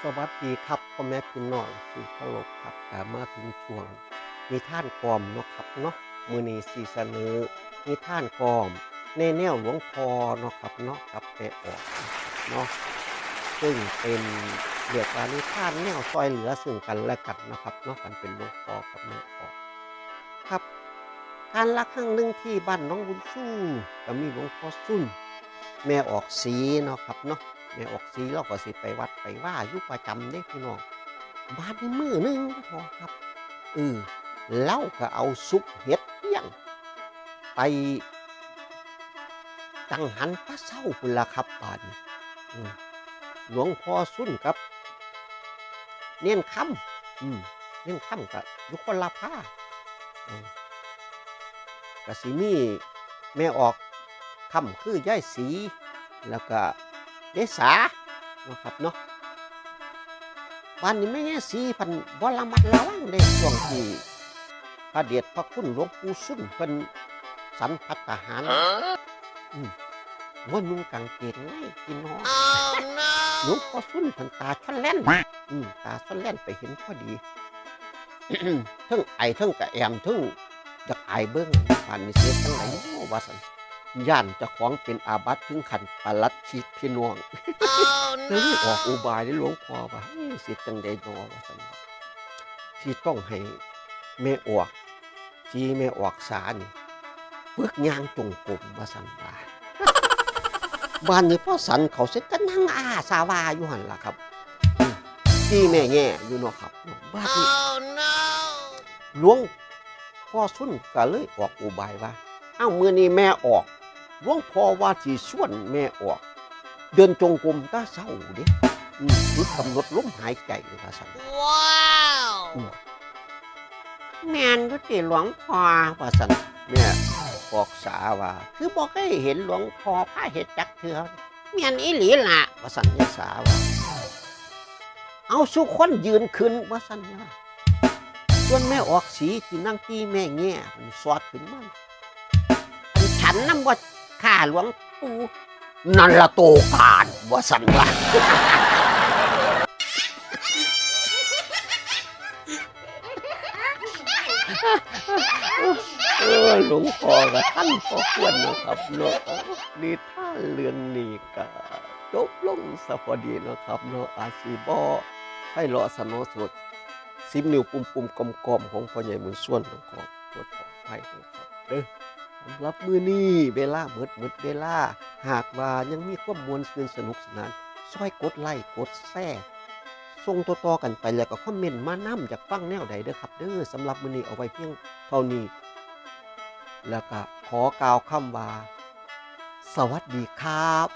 สวัสดีครับพ่อแม่พี่น้องที่เคารพครับมาถึงช่วงนิทานกล่อมเนาะครับเนาะมื้อนี้สิเสนอนิทานกล่อมในแนวหลวงพ่อเนาะครับเนาะกับแม่ออกเนาะซึ่งเป็นเรียกว่านิทานแนวช่วยเหลือซึ่งกันและกันเนาะครับเนาะกันเป็นหลวงพ่อกับแม่ออกครับการละครั้งหนึ่งที่บ้านน้องบุญสู้ก็มีหลวงพ่อซุ่นแม่ออกศรีเนาะครับเนาะ แม่ออกสีเราก็สิไปวัดไปว่าอยู่ประจำเด้พี่น้องบาดนี้มื้อหนึ่งพอครับเออเราก็เอาซุปเห็ดเปี้ยงไปจังหันแตะเช้าพุ่นล่ะครับบาดนี้อืมหลวงพ่อสุ้นกับเนียนค่ำเนียนค่ำก็อยู่คนละผ้าอืมก็สิมีแม่ออกค่ำคือยายศรีแล้วก็ยายสาเนาะครับเนาะ บ้านนี้แม่ย่าศรีเพิ่นบ่ระมัดระวังเด้ช่วงที่พระเดชพระคุณหลวงปู่ซุ่นเพิ่นฉันภัตตาหารอืมบ่นุ่งกางเกงในพี่น้องหลวงพ่อซุ่นเพิ่นตาช่อนแล่นตาช่อนแล่นไปเห็นพอดีเทิงไอเทิงกะแอมเทิงอยากอายเบิ่งบ้านนี้สิเฮ็ดจังไดน้อว่าซั่นย้านเจ้าของเป็นอาบัติถึงขั้นปาราชิกพี่น้อง เลยออกอุบายได้หลวงพ่อว่าเฮ้ยสิจังใดน้อว่าซั่นว่าที่ต้องให้แม่ออกที่แม่ออกสานี่ฝึกย่างจงกรมว่าซั่นว่าบ้านนี้พ่อสันเขาเสร็จก็นั่งอาสาวาอยู่หั่นล่ะครับที่แม่แง่อยู่เนาะครับบ้านนี้หลวงพ่อสุ้นก็เลยออกอุบายว่าอ้าวมื้อนี้แม่ออกหลวงพ่อว่าสิชวนแม่ออกเดินจงกรมแตาเช้าเด้ฝึกกำหนดลมหายใจว่าซั่นว้าวแม่นอยู่ติหลวงพ่อว่าซั่นแม่บอกสาว่าคือบ่เคยเห็นหลวงพ่อพาเฮ็ดจักเทื่อแม่นอีหลีล่ะว่าซั่นยายสาว่าเอาสุคนยืนขึ้นว่าซั่นว่าส่วนแม่ออกสีที่นั่งตีแม่แง่มันสอดขึ้นมาฉันนำบ่ข้าหลวงปู่นั่นละโตการว่าสันว่าหลวงพ่อกับท่านพ่อควรนะครับเนาะนิทานเรื่องนี้ก็จบลงซะพอดีนะครับเนาะอาชีบ่ให้เลาะสนอสด10 นิ้วปุ่มๆกลมๆของพ่อใหญ่บุญส่วนของขอโทษขออภัยด้วยครับเด้อสำหรับมื้อนี้เวลาหมดเวลาหากว่ายังมีความม่วนซื่นสนุกสนานช่วยกดไลค์กดแชร์ส่งต่อๆกันไปแล้วก็คอมเมนต์มานำจากฟังแนวใดเด้อครับเด้อสำหรับมื้อนี้เอาไว้เพียงเท่านี้แล้วก็ขอกล่าวคำว่าสวัสดีครับ